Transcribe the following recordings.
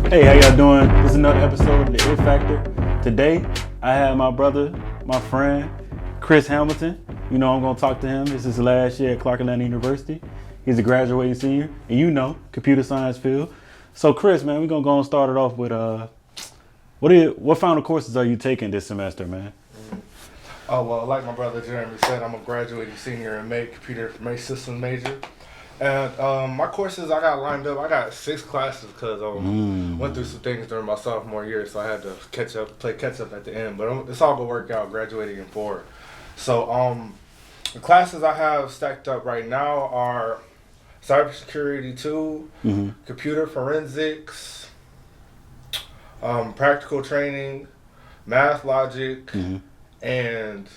Hey, how y'all doing? This is another episode of The It Factor. Today, I have my brother, my friend, Chris Hamilton. You know, I'm going to talk to him. This is his last year at Clark Atlanta University. He's a graduating senior, and you know, computer science field. So, Chris, man, we're going to go and start it off with, what final courses are you taking this semester, man? Oh, well, like my brother Jeremy said, I'm a graduating senior in May, computer information systems major. And my courses I got lined up, I got 6 classes because went through some things during my sophomore year, so I had to play catch up at the end. But it's all going to work out, graduating in 4. So the classes I have stacked up right now are Cybersecurity 2, Computer Forensics, Practical Training, Math Logic, and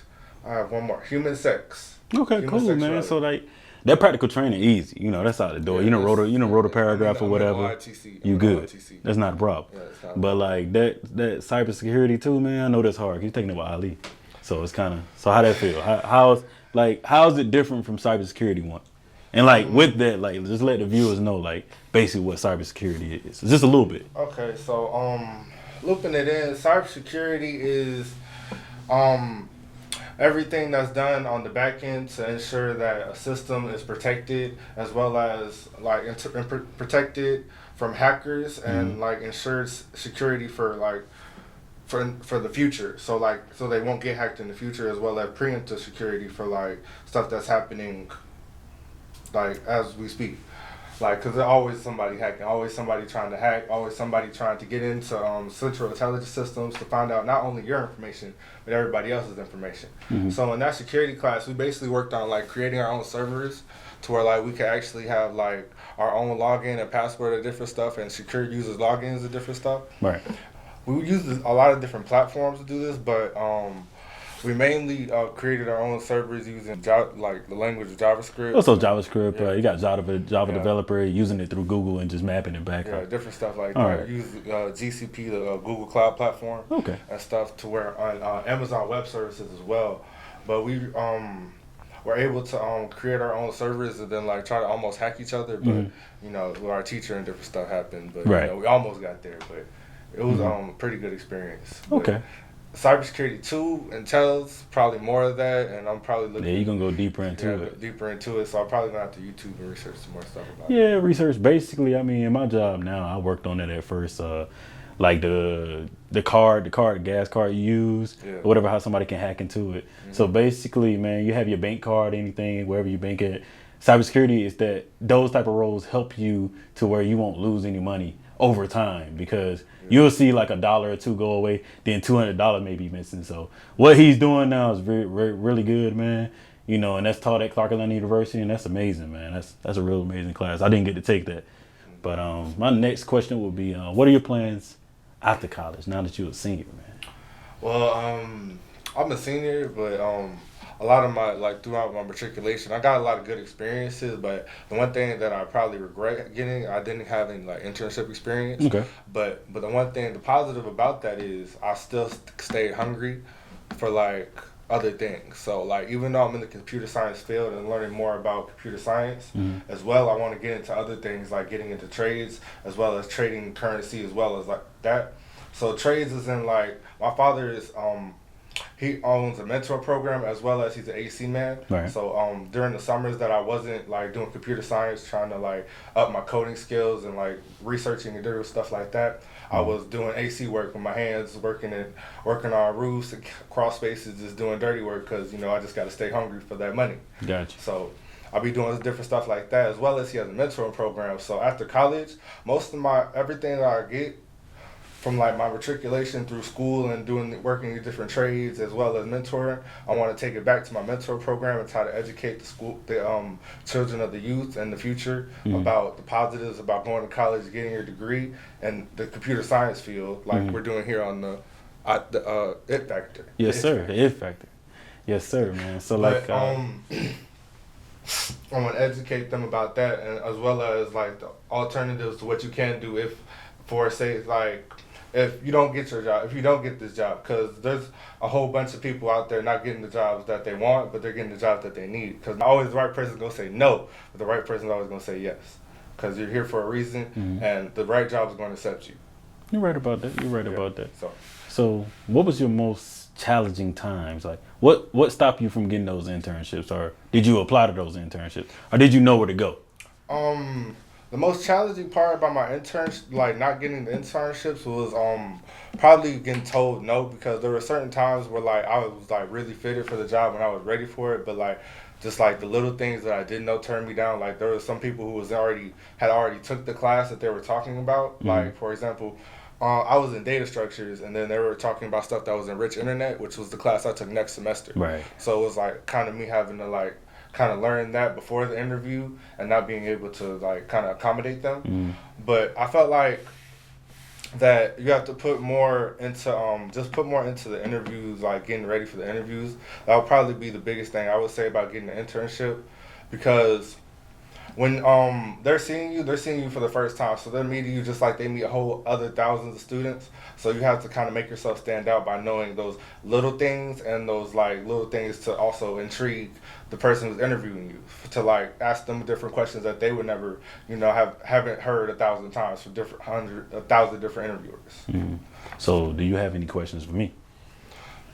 I have one more, Human Sex. Okay, Human cool, sexuality. man. So, like, that practical training easy. You know, that's out the door. Yeah, wrote a paragraph or whatever. You good. OITC. That's not a problem. Yeah, it's not a But like that cybersecurity too, man. I know that's hard. He's taking it with Ali, so it's kind of. So how that feel? How's it different from cybersecurity one? And like with that, like just let the viewers know like basically what cybersecurity is. Just a little bit. Okay, so looping it in, cybersecurity is everything that's done on the back end to ensure that a system is protected, as well as like protected from hackers and like ensures security for like for the future. So they won't get hacked in the future, as well as preemptive security for like stuff that's happening like as we speak. Like, because there's always somebody hacking, always somebody trying to hack, always somebody trying to get into central intelligence systems to find out not only your information, but everybody else's information. So in that security class, we basically worked on like creating our own servers to where like we could actually have like our own login and password of different stuff and secure users' logins of different stuff. Right. We use a lot of different platforms to do this, but we mainly created our own servers using like the language of JavaScript. Also JavaScript. Yeah. You got Java developer using it through Google and just mapping it back. Yeah, different stuff like All that. right. Use GCP, the Google Cloud Platform. Okay. And stuff to where on Amazon Web Services as well. But we were able to create our own servers and then like try to almost hack each other. But you know, with our teacher and different stuff happened. But right. You know, we almost got there. But it was a pretty good experience. Okay. But Cybersecurity 2 entails probably more of that, and I'm probably looking. Yeah, you're gonna go deeper into it. Deeper into it, so I'm probably gonna have to YouTube and research some more stuff about it. Yeah, research. Basically, I mean, in my job now, I worked on it at first. Like the gas card you use, or whatever, how somebody can hack into it. So basically, man, you have your bank card, anything, wherever you bank it. Cybersecurity is that those type of roles help you to where you won't lose any money over time, because you'll see like $1 or $2 go away, then $200 may be missing. So what he's doing now is really good, man. You know, and that's taught at Clark Atlanta University, and that's amazing, man. That's a real amazing class. I didn't get to take that, but my next question would be, what are your plans after college now that you're a senior, man? Well, I'm a senior, but a lot of my, like, throughout my matriculation, I got a lot of good experiences, but the one thing that I probably regret getting, I didn't have any, like, internship experience. Okay. But the one thing, the positive about that is I still stayed hungry for, like, other things. So, like, even though I'm in the computer science field and learning more about computer science, as well, I want to get into other things, like getting into trades, as well as trading currency, as well as, like, that. So, trades is in, like, my father is, he owns a mentor program, as well as he's an AC man. Right. So during the summers that I wasn't like doing computer science, trying to like up my coding skills and like researching and doing stuff like that, I was doing AC work with my hands, working on roofs and crawl spaces, just doing dirty work because, you know, I just got to stay hungry for that money. Gotcha. So I'll be doing different stuff like that, as well as he has a mentoring program. So after college, most of everything that I get from like my matriculation through school and working in different trades, as well as mentoring, I want to take it back to my mentor program and try to educate the children of the youth and the future about the positives about going to college, getting your degree, and the computer science field, like we're doing here on the It Factor. Yes, sir. The It Factor. Yes, sir, man. So like, I want to educate them about that, and as well as like the alternatives to what you can do if you don't get your job, if you don't get this job, because there's a whole bunch of people out there not getting the jobs that they want, but they're getting the jobs that they need. Because always the right person's going to say no, but the right person's always going to say yes. Because you're here for a reason, and the right job is going to accept you. You're right about that. You're right about that. So. So, what was your most challenging times? Like, what stopped you from getting those internships, or did you apply to those internships, or did you know where to go? The most challenging part about my interns, like not getting the internships, was probably getting told no, because there were certain times where like I was like really fitted for the job and I was ready for it, but like just like the little things that I didn't know turned me down. Like there were some people who had already took the class that they were talking about. Mm-hmm. Like for example, I was in data structures, and then they were talking about stuff that was in rich internet, which was the class I took next semester. Right. So it was like kind of me having to like kind of learn that before the interview and not being able to like kind of accommodate them. Mm. But I felt like that you have to put more into just put more into the interviews, like getting ready for the interviews. That would probably be the biggest thing I would say about getting an internship, because when they're seeing you for the first time, so they're meeting you just like they meet a whole other thousands of students. So you have to kind of make yourself stand out by knowing those little things, and those like little things to also intrigue the person who's interviewing you, to like ask them different questions that they would never, haven't heard 1,000 times from 1,000 different interviewers. Mm-hmm. So do you have any questions for me?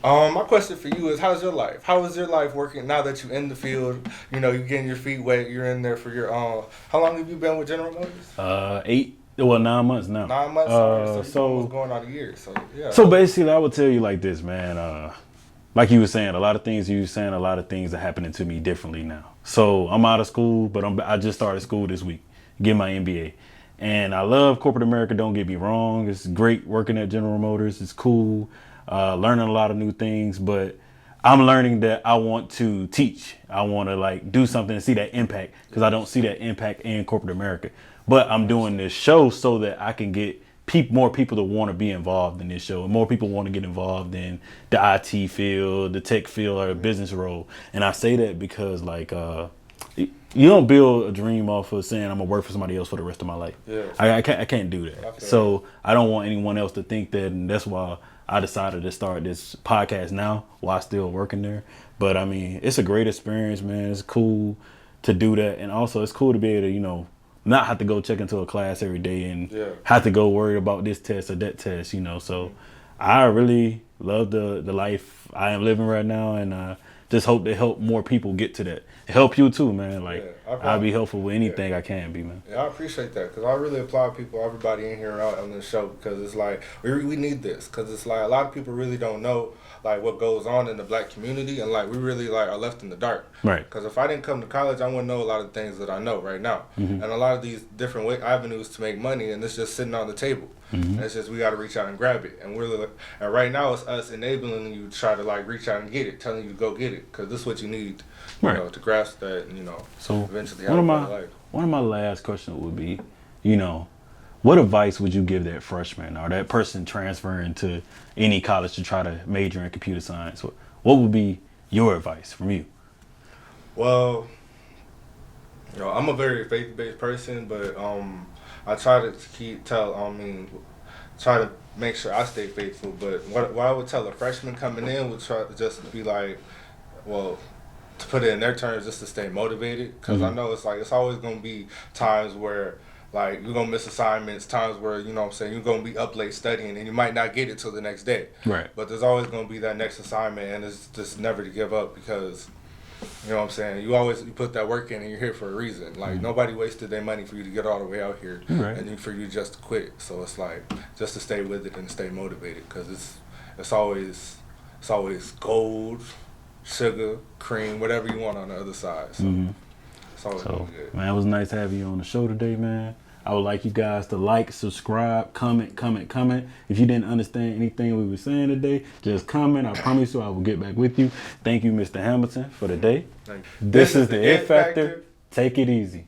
My question for you is, how's your life? How is your life working now that you're in the field? You're getting your feet wet. You're in there for your how long have you been with General Motors? 9 months now. 9 months. So almost going on a year. So yeah. So basically, I would tell you like this, man. Like you were saying, a lot of things are happening to me differently now. So I'm out of school, but I just started school this week, getting my MBA. And I love corporate America, don't get me wrong. It's great working at General Motors. It's cool. Learning a lot of new things, but I'm learning that I want to teach. I want to like do something and see that impact, because I don't see that impact in corporate America. But I'm doing this show so that I can get more people to want to be involved in this show, and more people want to get involved in the IT field, the tech field, or the business role. And I say that because like you don't build a dream off of saying I'm gonna work for somebody else for the rest of my life. Yeah. I can't do that. So I don't want anyone else to think that, and that's why I decided to start this podcast now while still working there. But I mean, it's a great experience, man. It's cool to do that. And also it's cool to be able to, not have to go check into a class every day and have to go worry about this test or that test, So I really love the life I am living right now, and just hope to help more people get to that. Help you too, man. Like I'll be helpful with anything I can be, man. Yeah, I appreciate that, because I really applaud everybody in here out on this show, because it's like we need this, because it's like a lot of people really don't know like what goes on in the black community, and like we really like are left in the dark. Right. Because if I didn't come to college, I wouldn't know a lot of things that I know right now, and a lot of these different avenues to make money, and it's just sitting on the table. And it's just we got to reach out and grab it, and and right now it's us enabling you to try to like reach out and get it, telling you to go get it, because this is what you need, to grasp that, so eventually have a better life. One of my last questions would be, what advice would you give that freshman or that person transferring to any college to try to major in computer science? What would be your advice from you? Well, I'm a very faith-based person, but I try to try to make sure I stay faithful. But what I would tell a freshman coming in would try to just be like, well, to put it in their terms, just to stay motivated, because I know it's always going to be times where like you're going to miss assignments, times where, you're going to be up late studying and you might not get it till the next day. Right. But there's always going to be that next assignment, and it's just never to give up, because you put that work in and you're here for a reason. Like nobody wasted their money for you to get all the way out here, and for you just to quit. So it's like just to stay with it and stay motivated, because it's always gold, sugar, cream, whatever you want on the other side. So it's always good. Man, it was nice having you on the show today, man. I would like you guys to like, subscribe, comment. If you didn't understand anything we were saying today, just comment. I promise you I will get back with you. Thank you, Mr. Hamilton, for the day. Thank you. This is the It Factor. Take it easy.